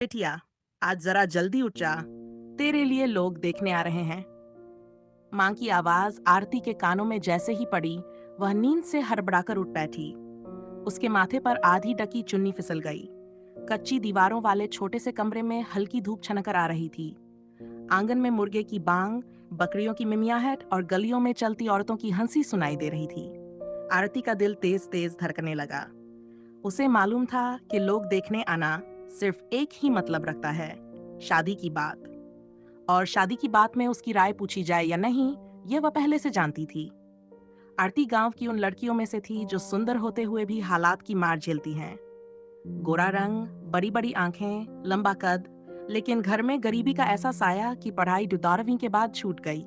बिटिया, आज जरा जल्दी उठ जा। तेरे लिए लोग देखने आ रहे हैं। माँ की आवाज आरती के कानों में जैसे ही पड़ी, वह नींद से हड़बड़ाकर उठ बैठी। उसके माथे पर आधी ढकी चुन्नी फिसल गई। कच्ची दीवारों वाले छोटे से कमरे में हल्की धूप छनकर आ रही थी। आंगन में मुर्गे की बांग, बकरियों की मिमियाहट और गलियों में चलती औरतों की हंसी सुनाई दे रही थी। आरती का दिल तेज तेज धड़कने लगा। उसे मालूम था कि लोग देखने आना सिर्फ एक ही मतलब रखता है, शादी की बात। और शादी की बात में उसकी राय पूछी जाए या नहीं, ये वह पहले से जानती थी। आरती गांव की उन लड़कियों में से थी जो सुंदर होते हुए भी हालात की मार झेलती हैं। गोरा रंग, बड़ी बड़ी आंखें, लंबा कद, लेकिन घर में गरीबी का ऐसा साया कि पढ़ाई 12वीं के बाद छूट गई।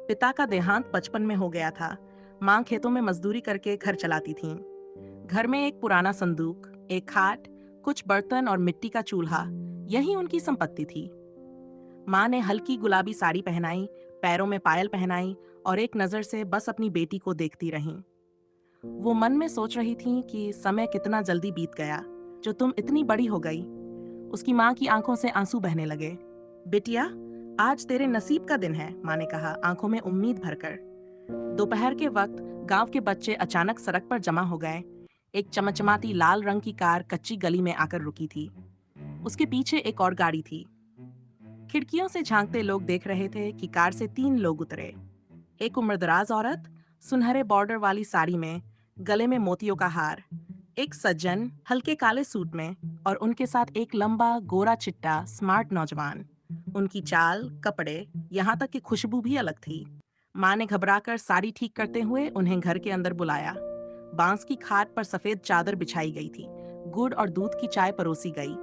पिता का देहांत बचपन में हो गया था। माँ खेतों में मजदूरी करके घर चलाती थीं। घर में एक पुराना संदूक, एक खाट, कुछ बर्तन और मिट्टी का चूल्हा, यही उनकी संपत्ति थी। माँ ने हल्की गुलाबी साड़ी पहनाई, पैरों में पायल पहनाई और एक नजर से बस अपनी बेटी को देखती रहीं। वो मन में सोच रही थी कि समय कितना जल्दी बीत गया, जो तुम इतनी बड़ी हो गई। उसकी माँ की आंखों से आंसू बहने लगे। बिटिया, आज तेरे नसीब का दिन है, माँ ने कहा, आंखों में उम्मीद भरकर। दोपहर के वक्त गांव के बच्चे अचानक सड़क पर जमा हो गए। एक चमचमाती लाल रंग की कार कच्ची गली में आकर रुकी थी। उसके पीछे एक और गाड़ी थी। खिड़कियों से झांकते लोग देख रहे थे कि कार से 3 लोग उतरे। एक उम्रदराज औरत, सुनहरे बॉर्डर वाली साड़ी में, गले में मोतियों का हार। एक सज्जन, हल्के काले सूट में, और उनके साथ एक लंबा गोरा चिट्टा स्मार्ट नौजवान। उनकी चाल, कपड़े, यहाँ तक कि खुशबू भी अलग थी। माँ ने घबराकर साड़ी ठीक करते हुए उन्हें घर के अंदर बुलाया। बांस की खाट पर सफेद चादर बिछाई गई थी। गुड़ और दूध की चाय परोसी गई।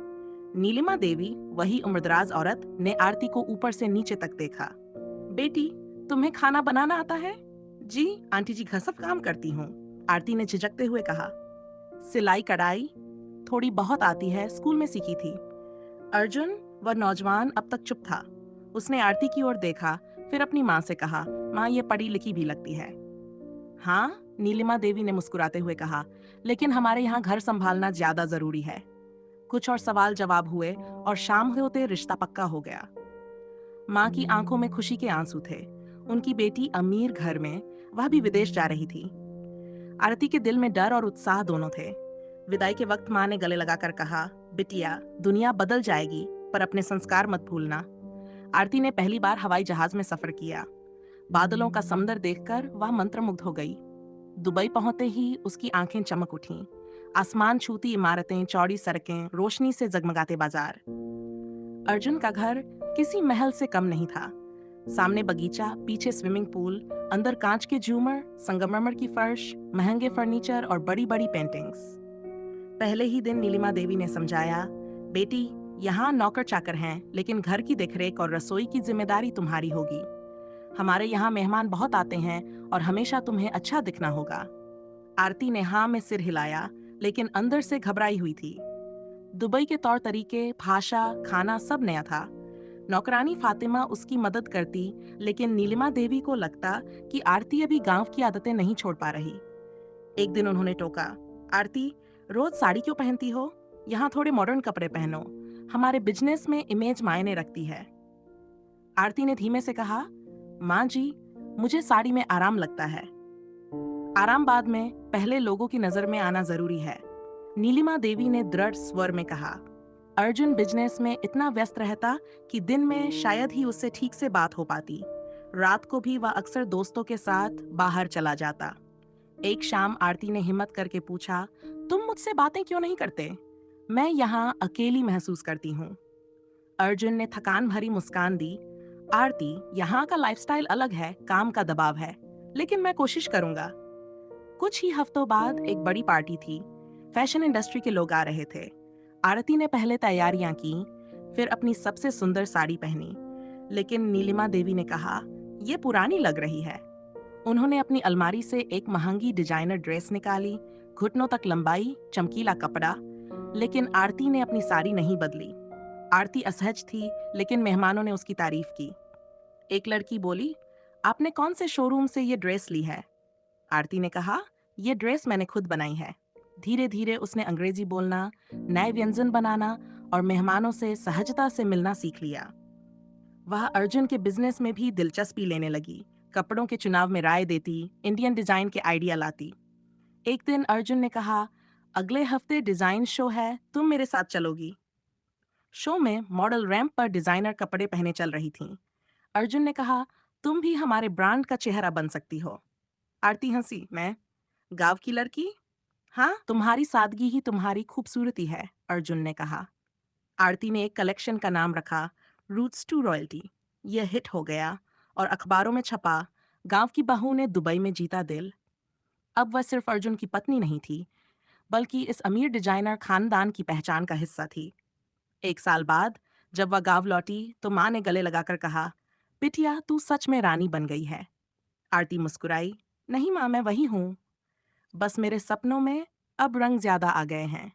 नीलिमा देवी, वही उम्रदराज औरत, ने आरती को ऊपर से नीचे तक देखा। बेटी, तुम्हें खाना बनाना आता है? जी आंटी जी, घर सब काम करती हूँ, आरती ने झिझकते हुए कहा। सिलाई कढ़ाई? थोड़ी बहुत आती है, स्कूल में सीखी थी। अर्जुन, वह नौजवान, अब तक चुप था। उसने आरती की ओर देखा, फिर अपनी माँ से कहा, माँ ये पढ़ी लिखी भी लगती है। हाँ, नीलिमा देवी ने मुस्कुराते हुए कहा, लेकिन हमारे यहाँ घर संभालना ज्यादा जरूरी है। कुछ और सवाल जवाब हुए और शाम होते रिश्ता पक्का हो गया। माँ की आंखों में खुशी के आंसू थे। उनकी बेटी अमीर घर में, वह भी विदेश जा रही थी। आरती के दिल में डर और उत्साह दोनों थे। विदाई के वक्त माँ ने गले लगाकर कहा, बिटिया, दुनिया बदल जाएगी, पर अपने संस्कार मत भूलना। आरती ने पहली बार हवाई जहाज में सफर किया। बादलों का समुंदर देखकर वह मंत्रमुग्ध हो गई। दुबई पहुंचते ही उसकी आंखें चमक उठीं। आसमान छूती इमारतें, चौड़ी सड़कें, रोशनी से जगमगाते बाजार। अर्जुन का घर किसी महल से कम नहीं था। सामने बगीचा, पीछे स्विमिंग पूल, अंदर कांच के झूमर, संगमरमर की फर्श, महंगे फर्नीचर और बड़ी बड़ी पेंटिंग्स। पहले ही दिन नीलिमा देवी ने समझाया, बेटी, यहाँ नौकर चाकर हैं, लेकिन घर की देखरेख और रसोई की जिम्मेदारी तुम्हारी होगी। हमारे यहाँ मेहमान बहुत आते हैं और हमेशा तुम्हें अच्छा दिखना होगा। आरती ने हाँ में सिर हिलाया, लेकिन अंदर से घबराई हुई थी। दुबई के तौर तरीके, भाषा, खाना सब नया था। नौकरानी फातिमा उसकी मदद करती, लेकिन नीलिमा देवी को लगता कि आरती अभी गांव की आदतें नहीं छोड़ पा रही। एक दिन उन्होंने टोका, आरती, रोज साड़ी क्यों पहनती हो? यहाँ थोड़े मॉडर्न कपड़े पहनो। हमारे बिजनेस में इमेज मायने रखती है। आरती ने धीमे से कहा, माँ जी, मुझे साड़ी में आराम लगता है। आराम बाद में, पहले लोगों की नजर में आना जरूरी है, नीलिमा देवी ने दृढ़ स्वर में कहा। अर्जुन बिजनेस में इतना व्यस्त रहता कि दिन में शायद ही उससे ठीक से बात हो पाती। रात को भी वह अक्सर दोस्तों के साथ बाहर चला जाता। एक शाम आरती ने हिम्मत करके पूछा, तुम मुझसे बातें क्यों नहीं करते? मैं यहाँ अकेली महसूस करती हूँ। अर्जुन ने थकान भरी मुस्कान दी। आरती, यहाँ का लाइफस्टाइल अलग है, काम का दबाव है, लेकिन मैं कोशिश करूंगा। कुछ ही हफ्तों बाद एक बड़ी पार्टी थी। फैशन इंडस्ट्री के लोग आ रहे थे। आरती ने पहले तैयारियां की, फिर अपनी सबसे सुंदर साड़ी पहनी। लेकिन नीलिमा देवी ने कहा, यह पुरानी लग रही है। उन्होंने अपनी अलमारी से एक महंगी डिजाइनर ड्रेस निकाली, घुटनों तक लंबाई, चमकीला कपड़ा। लेकिन आरती ने अपनी साड़ी नहीं बदली। आरती असहज थी, लेकिन मेहमानों ने उसकी तारीफ की। एक लड़की बोली, आपने कौन से शोरूम से ये ड्रेस ली है? आरती ने कहा, ये ड्रेस मैंने खुद बनाई है। धीरे धीरे उसने अंग्रेजी बोलना, नए व्यंजन बनाना और मेहमानों से सहजता से मिलना सीख लिया। वह अर्जुन के बिजनेस में भी दिलचस्पी लेने लगी। कपड़ों के चुनाव में राय देती, इंडियन डिजाइन के आइडिया लाती। एक दिन अर्जुन ने कहा, अगले हफ्ते डिजाइन शो है, तुम मेरे साथ चलोगी? शो में मॉडल रैंप पर डिजाइनर कपड़े पहने चल रही थीं। अर्जुन ने कहा, तुम भी हमारे ब्रांड का चेहरा बन सकती हो। आरती हंसी, मैं? गांव की लड़की? हाँ, तुम्हारी सादगी ही तुम्हारी खूबसूरती है, अर्जुन ने कहा। आरती ने एक कलेक्शन का नाम रखा, रूट्स टू रॉयल्टी। यह हिट हो गया और अखबारों में छपा, गांव की बहू ने दुबई में जीता दिल। अब वह सिर्फ अर्जुन की पत्नी नहीं थी, बल्कि इस अमीर डिजाइनर खानदान की पहचान का हिस्सा थी। एक साल बाद जब वह गांव लौटी तो माँ ने गले लगाकर कहा, बिटिया तू सच में रानी बन गई है। आरती मुस्कुराई, नहीं माँ, मैं वही हूँ, बस मेरे सपनों में अब रंग ज्यादा आ गए हैं।